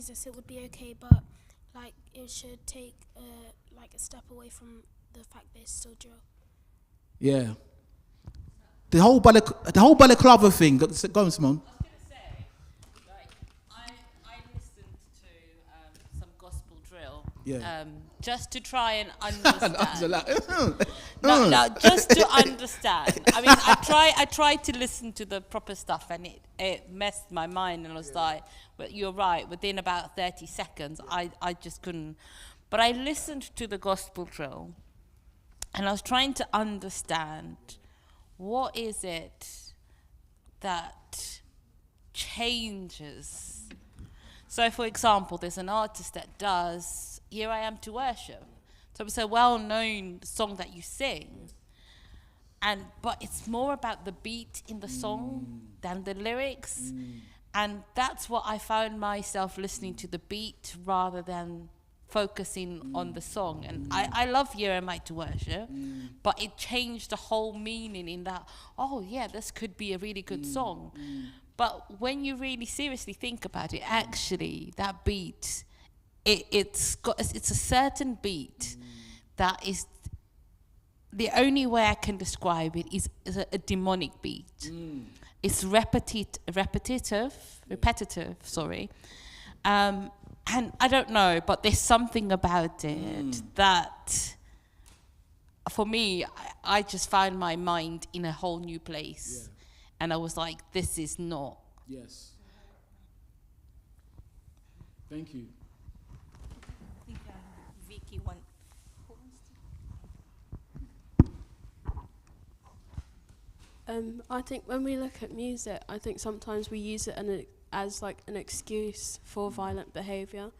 Jesus, it would be okay, but like it should take like a step away from the fact that it's still drill. Yeah. The whole balaclava thing. Go on, Simone. I was going to say, like, I listened to some gospel drill, Yeah. just to try and understand. No. No, just to understand. I mean, I tried to listen to the proper stuff, and it messed my mind, and I was like, but you're right, within about 30 seconds, I just couldn't. But I listened to the gospel drill, and I was trying to understand, what is it that changes? So, for example, there's an artist that does Here I Am to Worship. So it's a well-known song that you sing. But it's more about the beat in the song than the lyrics. And that's what I found myself listening to, the beat rather than focusing on the song. And I love Here Am I to Worship, but it changed the whole meaning in that, oh yeah, this could be a really good song. But when you really seriously think about it, actually that beat, it's a certain beat that is, the only way I can describe it is a demonic beat. It's repetitive, sorry. And I don't know, but there's something about it that, for me, I just found my mind in a whole new place. Yeah. And I was like, this is not. Yes. Thank you. I think Vicky wants. I think when we look at music, I think sometimes we use it as like an excuse for violent behavior.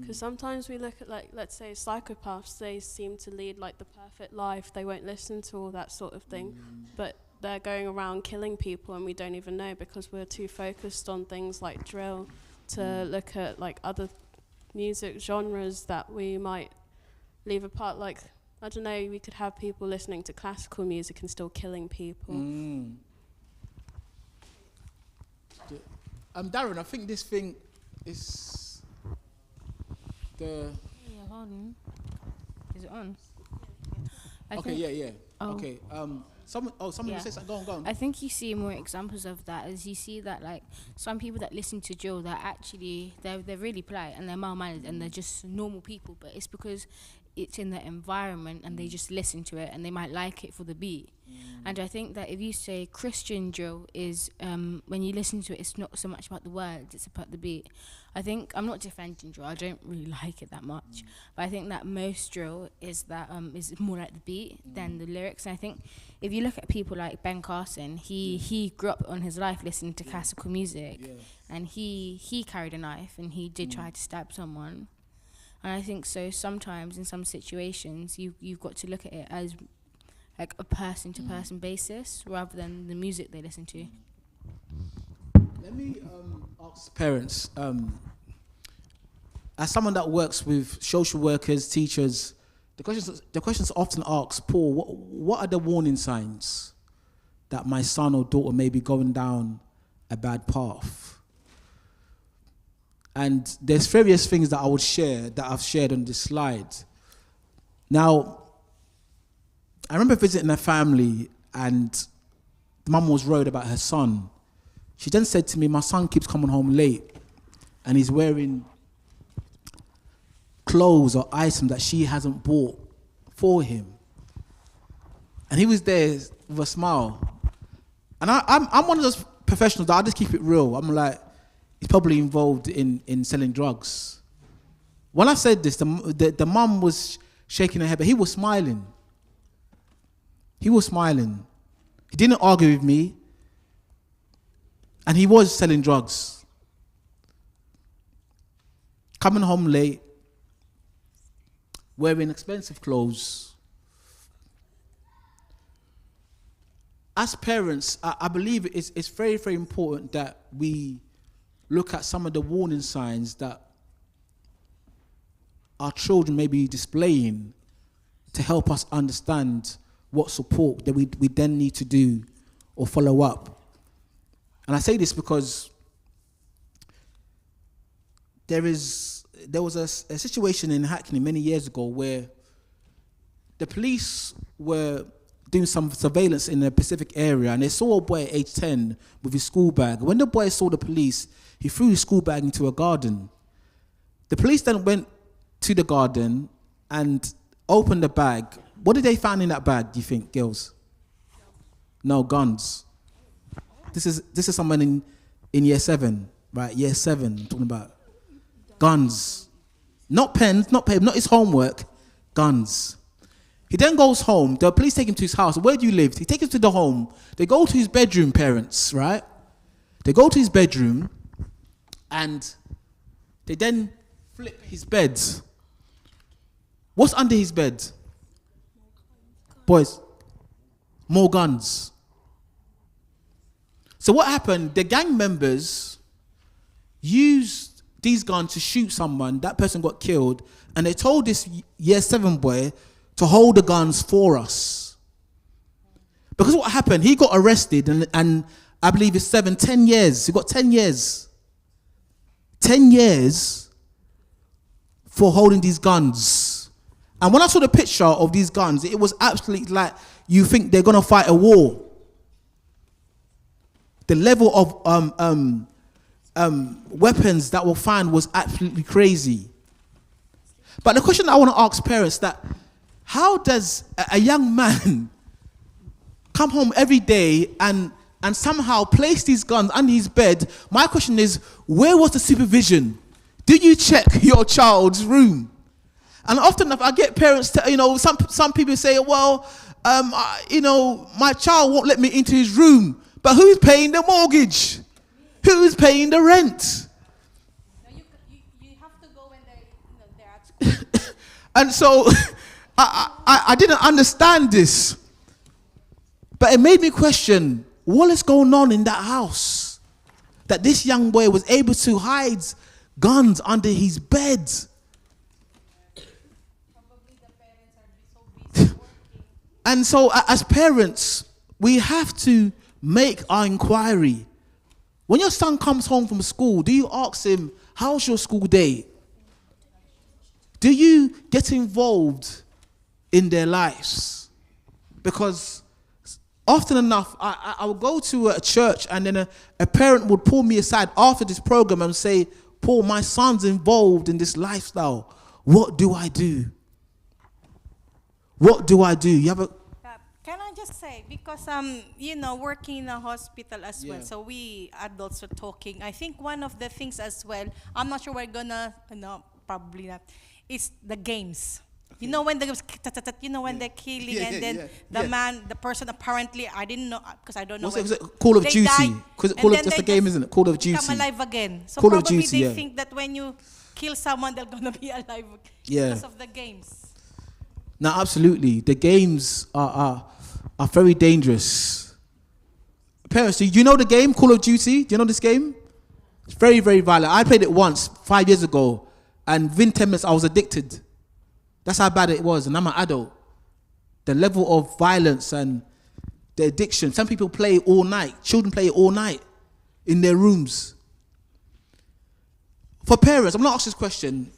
Because sometimes we look at, like, let's say psychopaths, they seem to lead like the perfect life. They won't listen to all that sort of thing. But they're going around killing people and we don't even know, because we're too focused on things like drill to look at like other music genres that we might leave apart. Like, I don't know, we could have people listening to classical music and still killing people. Darren, I think this thing is the... Yeah, hold on. Is it on? Yeah. Oh. Okay. Someone Yeah. says that. Go on. I think you see more examples of that, as you see that, like, some people that listen to drill, that actually they're really polite and they're mild-mannered and they're just normal people, but it's because it's in their environment and they just listen to it and they might like it for the beat. And I think that if you say Christian drill is, when you listen to it, it's not so much about the words, it's about the beat. I think, I'm not defending drill, I don't really like it that much, but I think that most drill is more like the beat than the lyrics. And I think if you look at people like Ben Carson, he grew up on his life listening to classical music, and he carried a knife and he did try to stab someone. And I think so sometimes in some situations you've got to look at it as like a person-to-person basis rather than the music they listen to. Let me ask parents, as someone that works with social workers, teachers, the questions often asked, Paul, what are the warning signs that my son or daughter may be going down a bad path? And there's various things that I would share that I've shared on this slide. Now, I remember visiting a family and the mum was worried about her son. She then said to me, my son keeps coming home late and he's wearing clothes or items that she hasn't bought for him. And he was there with a smile. And I'm one of those professionals that I just keep it real. I'm like, he's probably involved in selling drugs. When I said this, the mum was shaking her head, but he was smiling. He was smiling. He didn't argue with me. And he was selling drugs. Coming home late, wearing expensive clothes. As parents, I believe it's very, very important that we look at some of the warning signs that our children may be displaying to help us understand what support that we then need to do or follow up. And I say this because there was a situation in Hackney many years ago where the police were doing some surveillance in a specific area, and they saw a boy aged 10 with his school bag. When the boy saw the police, he threw his school bag into a garden. The police then went to the garden and opened the bag. What did they find in that bag, do you think, girls? No, guns. This is someone in year 7, right? Year 7, I'm talking about. Guns. Not pens, not paper, not his homework. Guns. He then goes home. The police take him to his house. Where do you live? He takes him to the home. They go to his bedroom, parents, right? They go to his bedroom and they then flip his bed. What's under his bed? Boys, more guns. So what happened? The gang members used these guns to shoot someone. That person got killed. And they told this year 7 boy to hold the guns for us. Because what happened? He got arrested and I believe it's 10 years. He got 10 years. 10 years for holding these guns. And when I saw the picture of these guns, it was absolutely like you think they're going to fight a war. The level of weapons that we'll find was absolutely crazy. But the question I want to ask parents that, how does a young man come home every day and somehow place these guns under his bed? My question is, where was the supervision? Did you check your child's room? And often enough, I get parents, some people say, well, my child won't let me into his room. But who's paying the mortgage? Who's paying the rent? No, you have to go when they're at school. And so I didn't understand this. But it made me question, what is going on in that house? That this young boy was able to hide guns under his bed. Probably the parents are so busy working. And so as parents, we have to make our inquiry. When your son comes home from school, do you ask him, how's your school day? Do you get involved in their lives? Because often enough, I would go to a church and then a parent would pull me aside after this program and say, Paul, my son's involved in this lifestyle. What do I do? What do I do? You have a... Can I just say, because working in a hospital as well, so we adults are talking. I think one of the things as well, I'm not sure we're gonna, no, probably not, is the games. Okay. You know when when they're killing and then the person apparently, I didn't know, because I don't know. Was it Call of Duty? That's the game, isn't it? Call of Duty. Come alive again. So Call probably of Duty, they think that when you kill someone, they're gonna be alive because of the games. No, absolutely. The games are very dangerous. Parents, do you know the game Call of Duty? Do you know this game? It's very, very violent. I played it once 5 years ago, and within 10 minutes I was addicted. That's how bad it was, and I'm an adult. The level of violence and the addiction. Some people play it all night. Children play it all night in their rooms. For parents, I'm going to ask this question.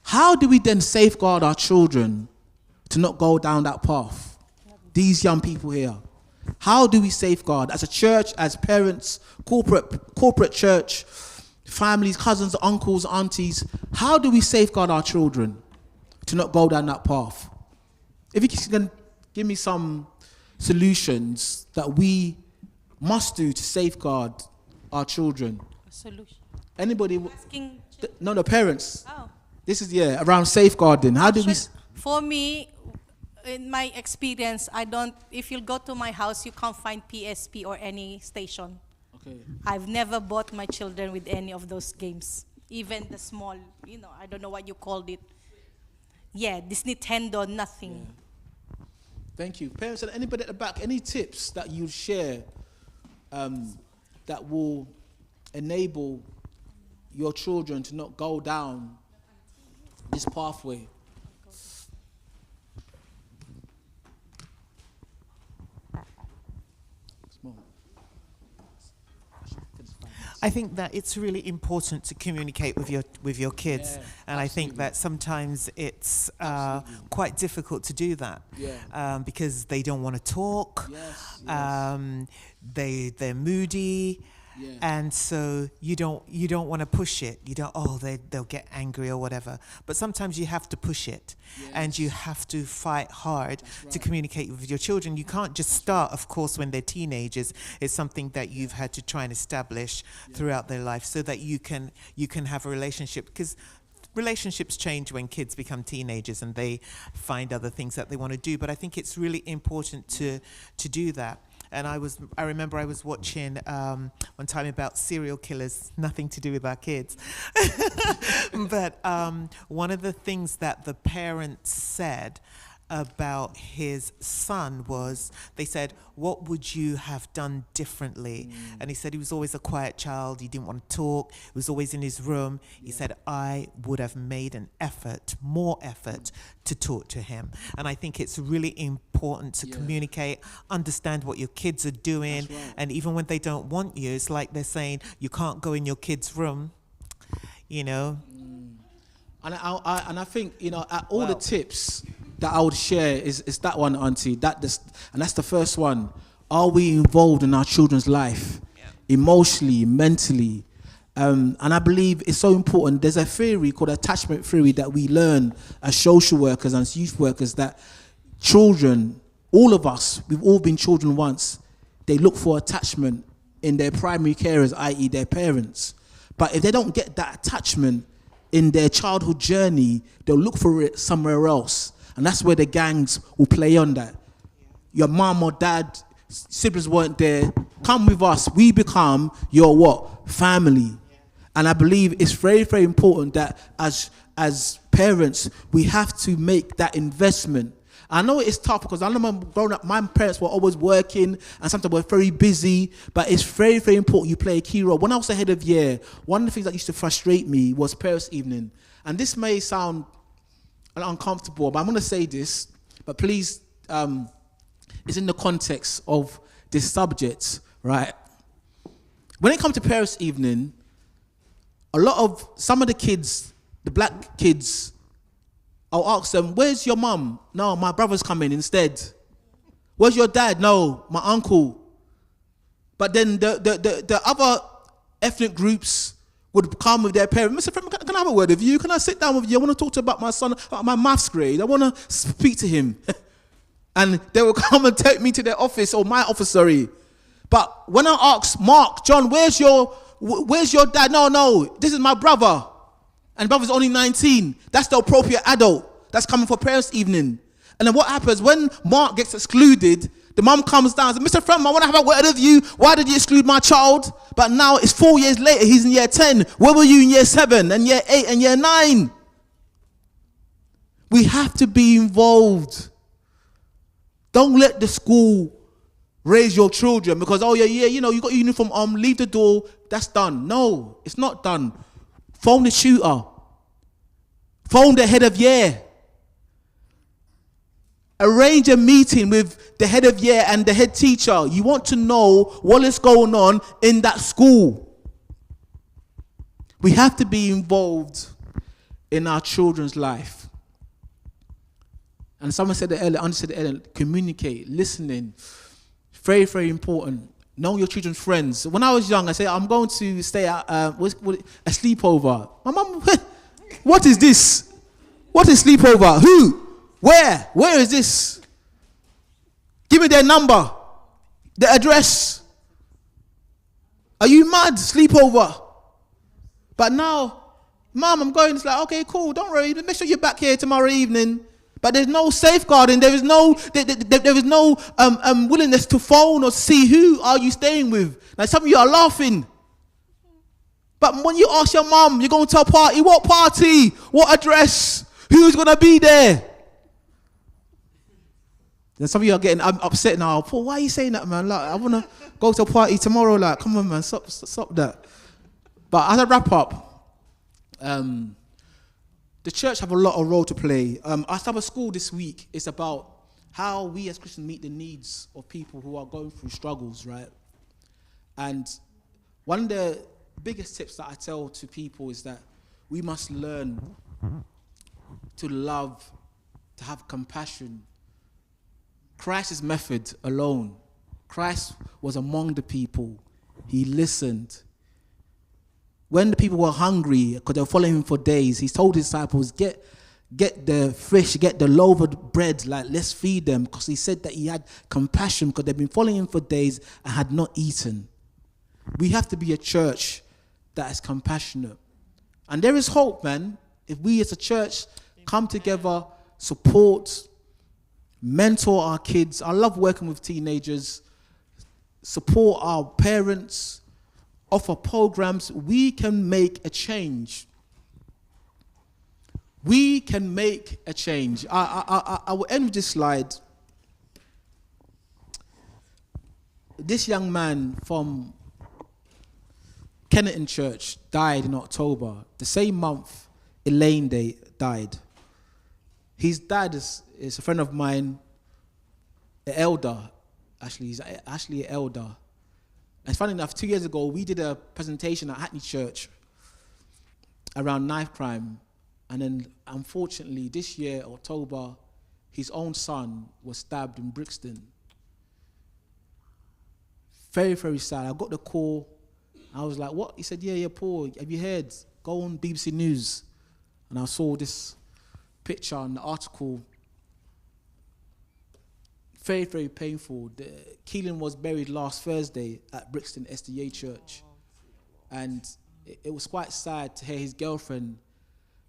How do we then safeguard our children to not go down that path? These young people here. How do we safeguard as a church, as parents, corporate church, families, cousins, uncles, aunties? How do we safeguard our children to not go down that path? If you can give me some solutions that we must do to safeguard our children. A solution. Anybody? Asking. No, the parents. Oh. This is, around safeguarding. How do we... For me, in my experience, if you go to my house, you can't find PSP or any station. Okay. I've never bought my children with any of those games. Even the small, I don't know what you called it. Yeah, this Nintendo, nothing. Yeah. Thank you. Parents and anybody at the back, any tips that you share that will enable your children to not go down this pathway? I think that it's really important to communicate with your kids, Yeah, and I think that sometimes it's quite difficult to do that because they don't want to talk. Yes, yes. They're moody. Yeah. And so you don't want to push it. You don't. They'll get angry or whatever. But sometimes you have to push it, and you have to fight hard to communicate with your children. You can't just start, of course, when they're teenagers. It's something that you've had to try and establish throughout their life, so that you can have a relationship. Because relationships change when kids become teenagers and they find other things that they want to do. But I think it's really important to do that. And I remember I was watching one time about serial killers, nothing to do with our kids. But one of the things that the parents said about his son was, they said, what would you have done differently? And he said he was always a quiet child. He didn't want to talk. He was always in his room. He said, I would have made an effort, more effort, to talk to him. And I think it's really important to communicate, understand what your kids are doing. Right. And even when they don't want you, it's like they're saying, you can't go in your kid's room, you know. And I think, all the tips that I would share is that one, Auntie. And that's the first one. Are we involved in our children's life, emotionally, mentally? And I believe it's so important. There's a theory called attachment theory that we learn as social workers and as youth workers, that children, all of us, we've all been children once. They look for attachment in their primary carers, i.e. their parents. But if they don't get that attachment in their childhood journey, they'll look for it somewhere else. And that's where the gangs will play on that. Your mom or dad, siblings weren't there. Come with us. We become your what? Family. And I believe it's very, very important that as parents, we have to make that investment. I know it's tough because I remember growing up, my parents were always working and sometimes we're very busy, but it's very, very important you play a key role. When I was ahead of year, one of the things that used to frustrate me was parents' evening. And this may sound uncomfortable, but I'm going to say this, but please, it's in the context of this subject, right? When it comes to parents' evening, some of the kids, the black kids, I'll ask them, where's your mum? No, my brother's coming instead. Where's your dad? No, my uncle. But then the other ethnic groups would come with their parents. Mr. Friend, can I have a word with you? Can I sit down with you? I want to talk to you about my son, about my maths grade. I want to speak to him. And they will come and take me to their office, or my office, sorry. But when I ask Mark, John, where's your dad? No, this is my brother. And the brother's only 19. That's the appropriate adult that's coming for parents' evening. And then what happens when Mark gets excluded? The mum comes down and says, Mr. Friend, I want to have a word with you. Why did you exclude my child? But now it's 4 years later. He's in year 10. Where were you in year 7 and year 8 and year 9? We have to be involved. Don't let the school raise your children because, you got your uniform on, leave the door, that's done. No, it's not done. Phone the tutor. Phone the head of year. Arrange a meeting with the head of year and the head teacher. You want to know what is going on in that school. We have to be involved in our children's life. And someone said it earlier, communicate, listening. Very, very important. Know your children's friends. When I was young, I said, I'm going to stay at a sleepover. My mum, what is this? What is sleepover? Who? Where? Where is this? Give me their number, the address. Are you mad? Sleepover. But now, Mum, I'm going. It's like, okay, cool. Don't worry. Make sure you're back here tomorrow evening. But there's no safeguarding. There is no willingness to phone or see who are you staying with. Now some of you are laughing. But when you ask your mum, you're going to a party. What party? What address? Who's going to be there? Then some of you are getting upset now. Paul, why are you saying that, man? Like, I want to go to a party tomorrow. Like, come on, man. Stop that. But as I wrap up, the church have a lot of role to play. Our Sabbath School this week is about how we as Christians meet the needs of people who are going through struggles, right? And one of the biggest tips that I tell to people is that we must learn to love, to have compassion. Christ's method alone. Christ was among the people. He listened. When the people were hungry, because they were following him for days, he told his disciples, get the fish, get the loaf of bread, like, let's feed them, because he said that he had compassion because they've been following him for days and had not eaten. We have to be a church that is compassionate. And there is hope, man. If we as a church come together, support, mentor our kids. I love working with teenagers, support our parents, offer programs. We can make a change. We can make a change. I will end with this slide. This young man from Kennington Church died in October. The same month, Elaine died. His dad is a friend of mine, an elder. Actually, he's actually an elder. And funny enough, 2 years ago, we did a presentation at Hackney Church around knife crime. And then, unfortunately, this year, October, his own son was stabbed in Brixton. Very, very sad. I got the call. I was like, what? He said, yeah, Paul, have you heard? Go on BBC News. And I saw this picture and the article. Very, very painful. Keelan was buried last Thursday at Brixton SDA Church. And it was quite sad to hear his girlfriend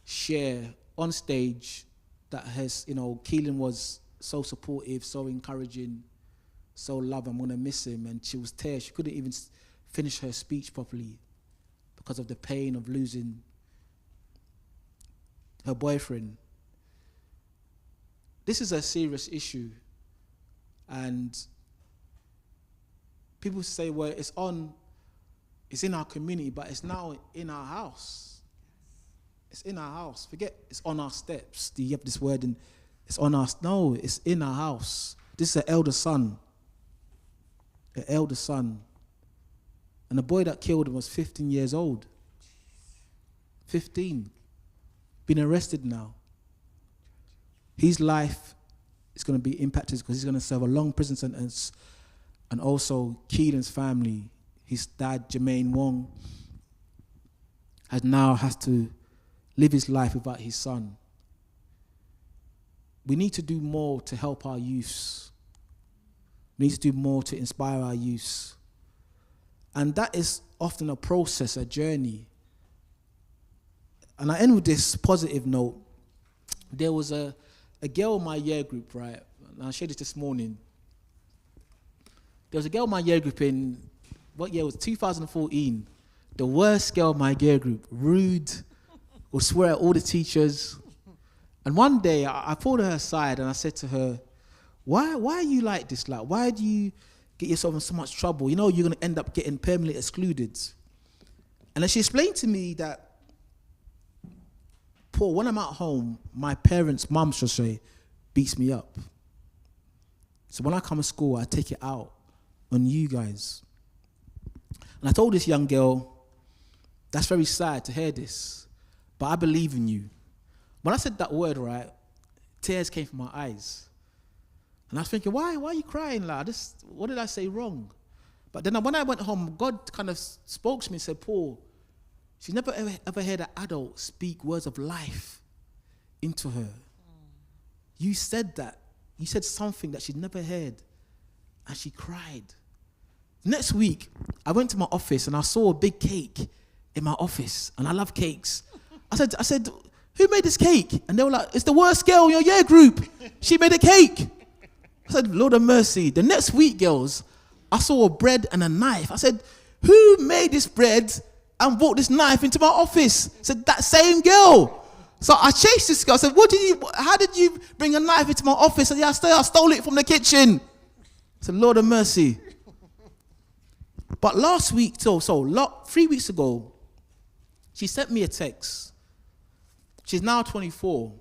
share on stage that Keelan was so supportive, so encouraging, so loving. I'm going to miss him. And she was tears. She couldn't even finish her speech properly because of the pain of losing her boyfriend. This is a serious issue. And people say, well, it's in our community, but it's now in our house. It's in our house. Forget it's on our steps. Do you have this word in? It's on our, no, it's in our house. This is an elder son. An elder son. And the boy that killed him was 15 years old. 15. Been arrested now. His life is going to be impacted because he's going to serve a long prison sentence. And also Keelan's family, his dad, Jermaine Wong, has to live his life without his son. We need to do more to help our youths. We need to do more to inspire our youths. And that is often a process, a journey. And I end with this positive note. There was a girl in my year group, right? And I shared this morning. There was a girl in my year group in, what year was it? 2014. The worst girl in my year group, rude, would swear at all the teachers. And one day, I pulled her aside and I said to her, why are you like this? Like, why do you get yourself in so much trouble? You know you're going to end up getting permanently excluded. And then she explained to me that, Paul, when I'm at home, my parents' mum, shall say, beats me up. So when I come to school, I take it out on you guys. And I told this young girl, that's very sad to hear this, but I believe in you. When I said that word, right, tears came from my eyes. And I was thinking, why are you crying, lad? What did I say wrong? But then when I went home, God kind of spoke to me and said, Paul, she's never ever heard an adult speak words of life into her. You said that. You said something that she'd never heard. And she cried. Next week, I went to my office and I saw a big cake in my office. And I love cakes. I said, who made this cake? And they were like, it's the worst girl in your year group. She made a cake. I said, Lord of mercy. The next week, girls, I saw a bread and a knife. I said, who made this bread and brought this knife into my office? I said, that same girl. So I chased this girl. I said, how did you bring a knife into my office? I said, I stole it from the kitchen. I said, Lord of mercy. But last week, 3 weeks ago, she sent me a text. She's now 24.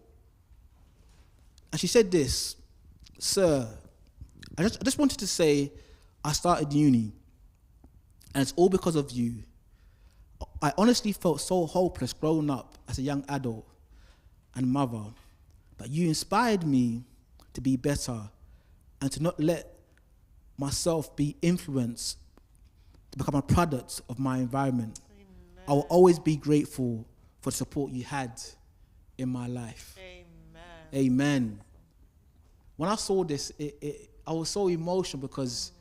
And she said this, Sir, I just wanted to say I started uni. And it's all because of you. I honestly felt so hopeless growing up as a young adult and mother. But you inspired me to be better and to not let myself be influenced to become a product of my environment. Amen. I will always be grateful for the support you had in my life. Amen. Amen. When I saw this, I was so emotional because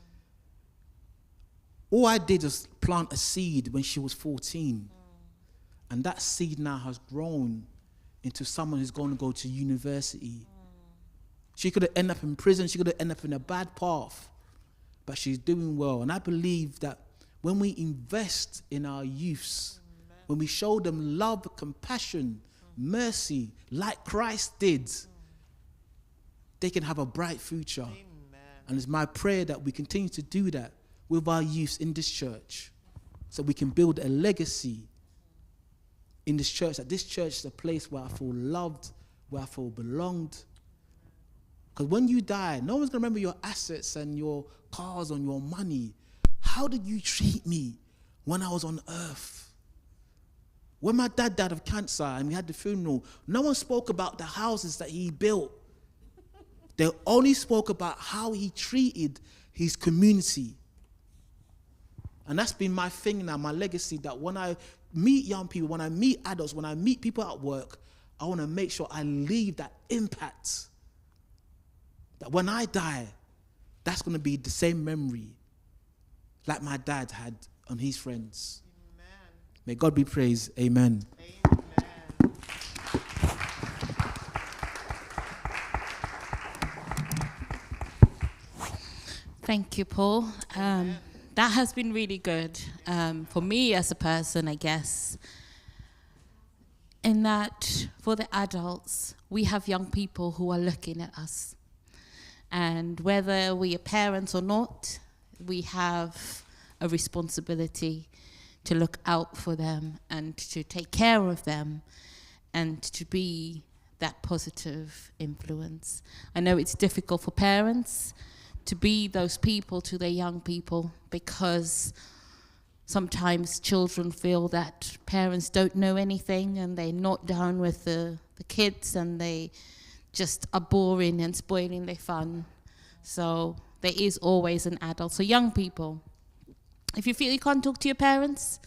all I did was plant a seed when she was 14. And that seed now has grown into someone who's going to go to university. She could have ended up in prison. She could have ended up in a bad path. But she's doing well. And I believe that when we invest in our youths, when we show them love, compassion, mercy, like Christ did, they can have a bright future. Amen. And it's my prayer that we continue to do that with our youths in this church, so we can build a legacy in this church, that this church is a place where I feel loved, where I feel belonged. Because when you die, no one's going to remember your assets and your cars and your money. How did you treat me when I was on earth? When my dad died of cancer and we had the funeral, no one spoke about the houses that he built. They only spoke about how he treated his community. And that's been my thing now, my legacy, that when I meet young people, when I meet adults, when I meet people at work, I want to make sure I leave that impact. That when I die, that's going to be the same memory like my dad had on his friends. Amen. May God be praised. Amen. Amen. Thank you, Paul. That has been really good for me as a person, I guess. In that, for the adults, we have young people who are looking at us. And whether we are parents or not, we have a responsibility to look out for them and to take care of them and to be that positive influence. I know it's difficult for parents to be those people to their young people, because sometimes children feel that parents don't know anything and they're not down with the kids and they just are boring and spoiling their fun. So there is always an adult. So young people, if you feel you can't talk to your parents,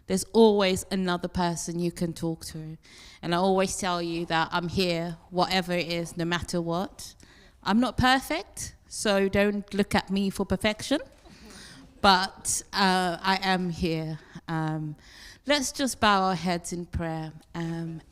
there's always another person you can talk to. And I always tell you that I'm here, whatever it is, no matter what. I'm not perfect, so don't look at me for perfection. But I am here. Let's just bow our heads in prayer.